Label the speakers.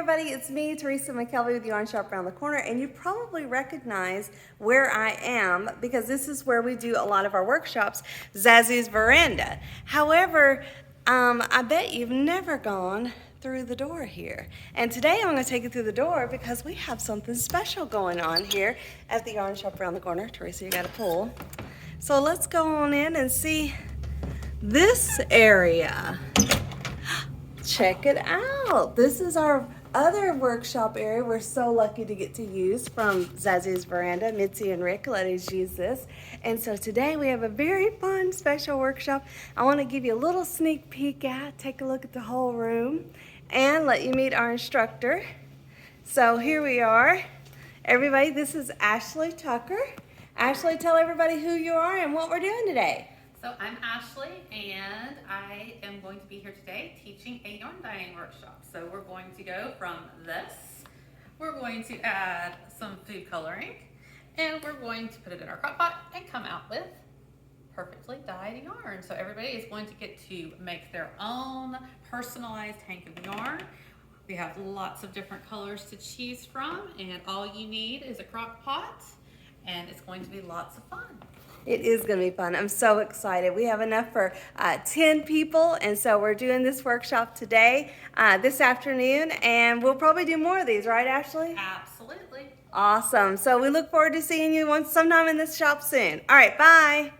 Speaker 1: everybody, it's me, Teresa McKelvey with Yarn Shop Around the Corner, and you probably recognize where I am because this is where we do a lot of our workshops, Zazu's Veranda. However, I bet you've never gone through the door here. And today I'm going to take you through the door because we have something special going on here at the Yarn Shop Around the Corner. Teresa, you got to pull. So let's go on in and see this area. Check it out. This is our other workshop area we're so lucky to get to use from Zazu's Veranda. Mitzi and Rick let us use this. And so today we have a very fun special workshop. I want to give you a little sneak peek at, take a look at the whole room, and let you meet our instructor. So here we are. Everybody, this is Ashley Tucker. Ashley, tell everybody who you are and what we're doing today.
Speaker 2: So I'm Ashley, and I am going to be here today teaching a yarn dyeing workshop. So we're going to go from this, we're going to add some food coloring, and we're going to put it in our crock pot and come out with perfectly dyed yarn. So everybody is going to get to make their own personalized hank of yarn. We have lots of different colors to choose from, and all you need is a crock pot, and it's going to be lots of fun.
Speaker 1: It is going to be fun. I'm so excited. We have enough for 10 people, and so we're doing this workshop today, this afternoon, and we'll probably do more of these, right, Ashley?
Speaker 2: Absolutely.
Speaker 1: Awesome. So we look forward to seeing you sometime in this shop soon. All right, bye.